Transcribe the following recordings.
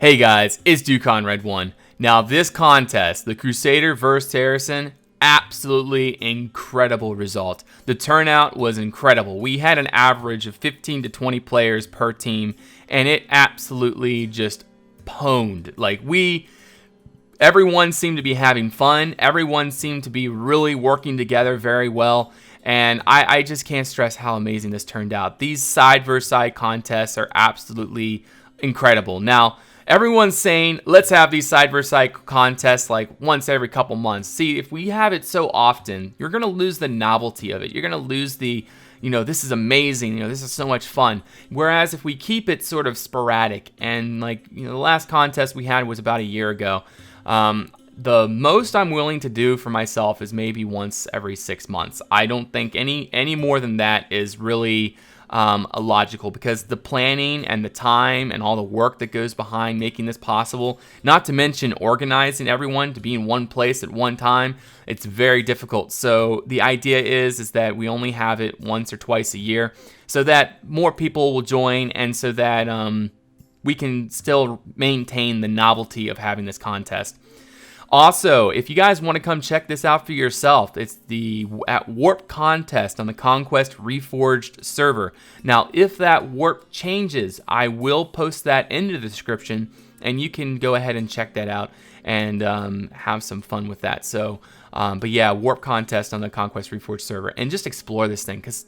Hey guys, it's DukeOnRed1. Now this contest, the Crusader vs Saracen, absolutely incredible result. The turnout was incredible. We had an average of 15 to 20 players per team, and it absolutely just pwned. Everyone seemed to be having fun. Everyone seemed to be really working together very well. And I just can't stress how amazing this turned out. These side versus side contests are absolutely incredible. Now, everyone's saying, let's have these side versus side contests like once every couple months. See, if we have it so often, you're going to lose the novelty of it. You're going to lose the, this is amazing. This is so much fun. Whereas if we keep it sort of sporadic, and the last contest we had was about a year ago. The most I'm willing to do for myself is maybe once every 6 months. I don't think any more than that is really illogical, because the planning and the time and all the work that goes behind making this possible, not to mention organizing everyone to be in one place at one time, it's very difficult. So the idea is that we only have it once or twice a year so that more people will join, and so that we can still maintain the novelty of having this contest. Also, if you guys want to come check this out for yourself, it's the Warp contest on the Conquest Reforged server. Now, if that Warp changes, I will post that into the description, and you can go ahead and check that out and have some fun with that. So, but yeah, Warp contest on the Conquest Reforged server, and just explore this thing, because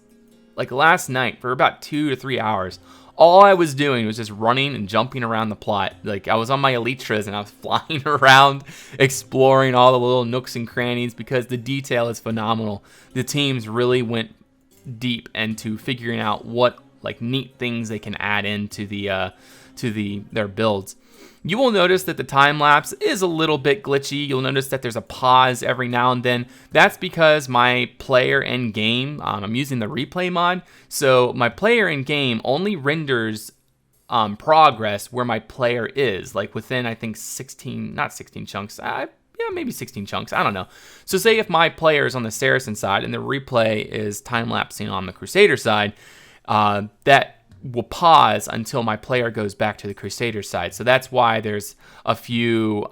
last night for about 2 to 3 hours, all I was doing was just running and jumping around the plot. I was on my Elytras and I was flying around, exploring all the little nooks and crannies, because the detail is phenomenal. The teams really went deep into figuring out what neat things they can add into their builds. You will notice that the time lapse is a little bit glitchy. You'll notice that there's a pause every now and then. That's because my player in game, I'm using the replay mod, so my player in game only renders progress where my player is, within, I think, 16, not 16 chunks. Maybe 16 chunks. I don't know. So say if my player is on the Saracen side and the replay is time lapsing on the Crusader side, that will pause until my player goes back to the Crusader side. So that's why there's a few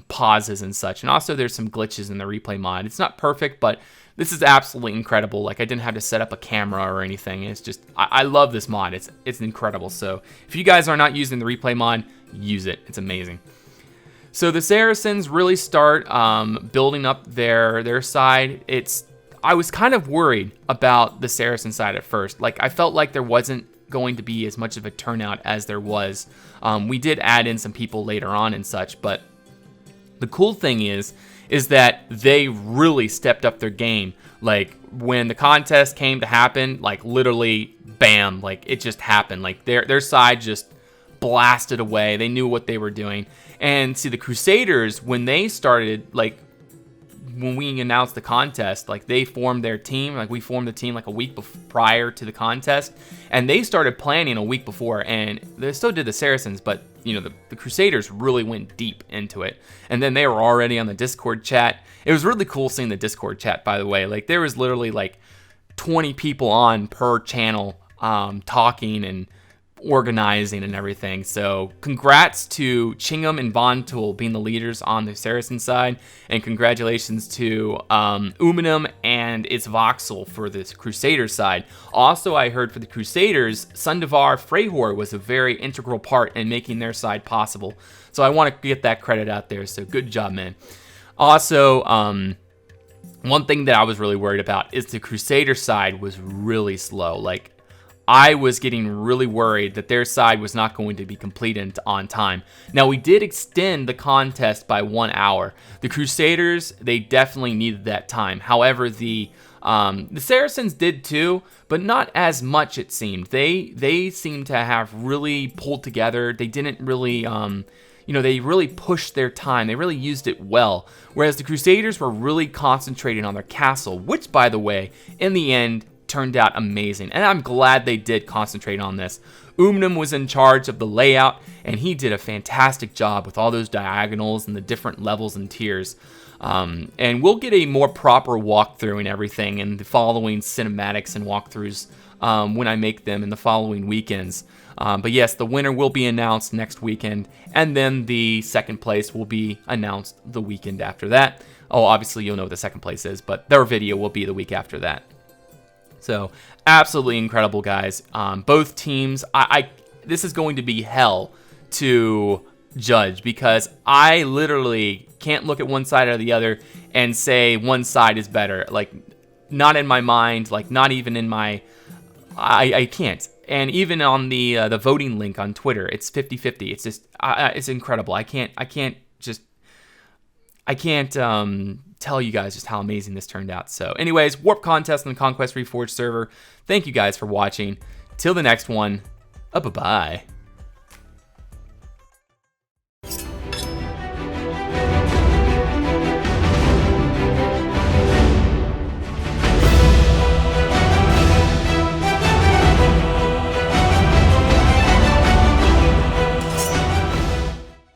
pauses and such. And also there's some glitches in the replay mod. It's not perfect, but this is absolutely incredible. I didn't have to set up a camera or anything. It's just, I love this mod. It's incredible. So if you guys are not using the replay mod, use it. It's amazing. So the Saracens really start building up their side. I was kind of worried about the Saracen side at first. I felt like there wasn't going to be as much of a turnout as there was. We did add in some people later on and such, but the cool thing is that they really stepped up their game. When the contest came to happen, literally bam, it just happened. Their side just blasted away. They knew what they were doing. And see, the Crusaders, when they started, when we announced the contest, they formed their team. We formed the team a week prior to the contest, and they started planning a week before, and they still did the Saracens, but the Crusaders really went deep into it. And then they were already on the Discord chat. It was really cool seeing the Discord chat, by the way. There was literally 20 people on per channel talking and organizing and everything. So congrats to Chingom and Vauntoule being the leaders on the Saracen side, and congratulations to Uminm and ItsVoxel for the Crusader side. Also, I heard for the Crusaders, Sundavar Freyhor was a very integral part in making their side possible. So I want to get that credit out there. So good job, man. Also, one thing that I was really worried about is the Crusader side was really slow. I was getting really worried that their side was not going to be completed on time. Now, we did extend the contest by 1 hour. The Crusaders, they definitely needed that time. However, the Saracens did too, but not as much, it seemed. They seemed to have really pulled together. They didn't really, they really pushed their time. They really used it well. Whereas the Crusaders were really concentrating on their castle, which, by the way, in the end, turned out amazing, and I'm glad they did concentrate on this. Uminm was in charge of the layout, and he did a fantastic job with all those diagonals and the different levels and tiers. And we'll get a more proper walkthrough and everything in the following cinematics and walkthroughs when I make them in the following weekends. But yes, the winner will be announced next weekend, and then the second place will be announced the weekend after that. Oh, obviously you'll know what the second place is, but their video will be the week after that. So absolutely incredible, guys. Both teams, this is going to be hell to judge, because I literally can't look at one side or the other and say one side is better. Like, not in my mind, like not even in my, I can't. And even on the voting link on Twitter, it's 50-50. It's just, it's incredible. I can't tell you guys just how amazing this turned out. So anyways, Warp Contest on the Conquest Reforged server. Thank you guys for watching. Till the next one, bye-bye.